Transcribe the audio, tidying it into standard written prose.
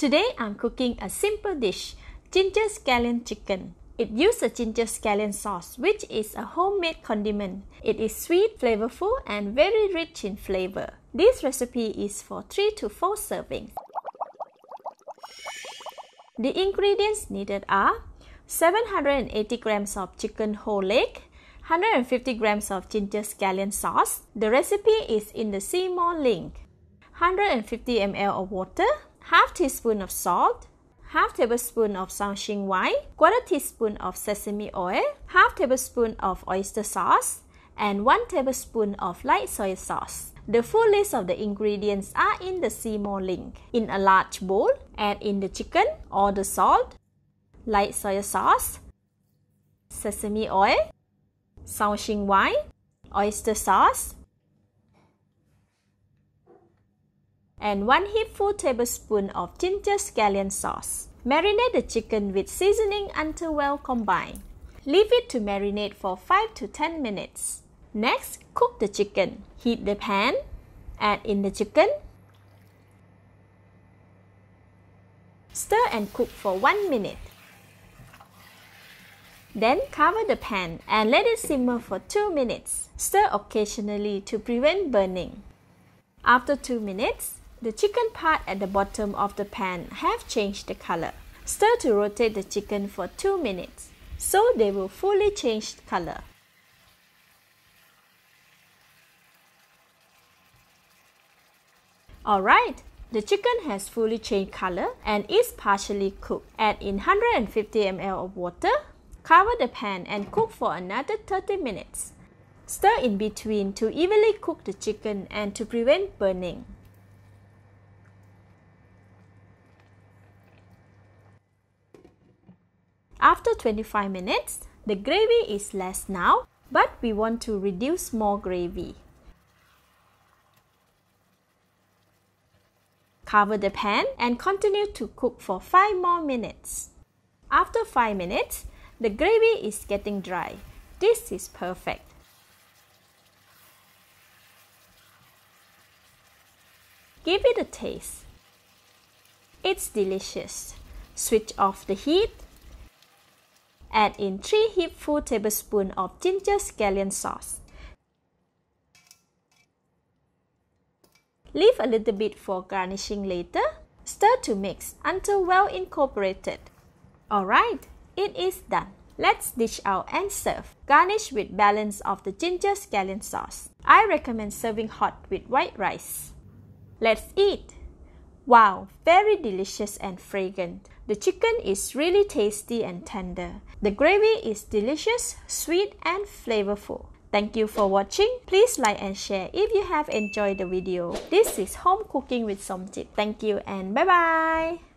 Today I'm cooking a simple dish, ginger scallion chicken. It uses a ginger scallion sauce, which is a homemade condiment. It is sweet, flavorful, and very rich in flavor. This recipe is for 3 to 4 servings. The ingredients needed are 780 grams of chicken whole leg, 150 grams of ginger scallion sauce. The recipe is in the See More link. 150 ml of water, half teaspoon of salt, half tablespoon of Shaoxing white, quarter teaspoon of sesame oil, half tablespoon of oyster sauce, and 1 tablespoon of light soy sauce. The full list of the ingredients are in the See More link. In a large bowl, add in the chicken or the salt, light soy sauce, sesame oil, Shaoxing white, oyster sauce, and 1 heapful tablespoon of ginger scallion sauce. Marinate the chicken with seasoning until well combined. Leave it to marinate for 5 to 10 minutes. Next, cook the chicken. Heat the pan, add in the chicken, stir and cook for 1 minute. Then cover the pan and let it simmer for 2 minutes. Stir occasionally to prevent burning. After 2 minutes, the chicken part at the bottom of the pan have changed the color. Stir to rotate the chicken for 2 minutes, so they will fully change color. Alright, the chicken has fully changed color and is partially cooked. Add in 150 ml of water. Cover the pan and cook for another 30 minutes. Stir in between to evenly cook the chicken and to prevent burning. After 25 minutes, the gravy is less now, but we want to reduce more gravy. Cover the pan and continue to cook for 5 more minutes. After 5 minutes, the gravy is getting dry. This is perfect. Give it a taste. It's delicious. Switch off the heat. Add in 3 heapful tablespoons of ginger scallion sauce. Leave a little bit for garnishing later. Stir to mix until well incorporated. Alright, it is done. Let's dish out and serve. Garnish with balance of the ginger scallion sauce. I recommend serving hot with white rice. Let's eat. Wow, very delicious and fragrant. The chicken is really tasty and tender. The gravy is delicious, sweet and flavorful. Thank you for watching. Please like and share if you have enjoyed the video. This is Home Cooking with Somjit. Thank you and bye-bye.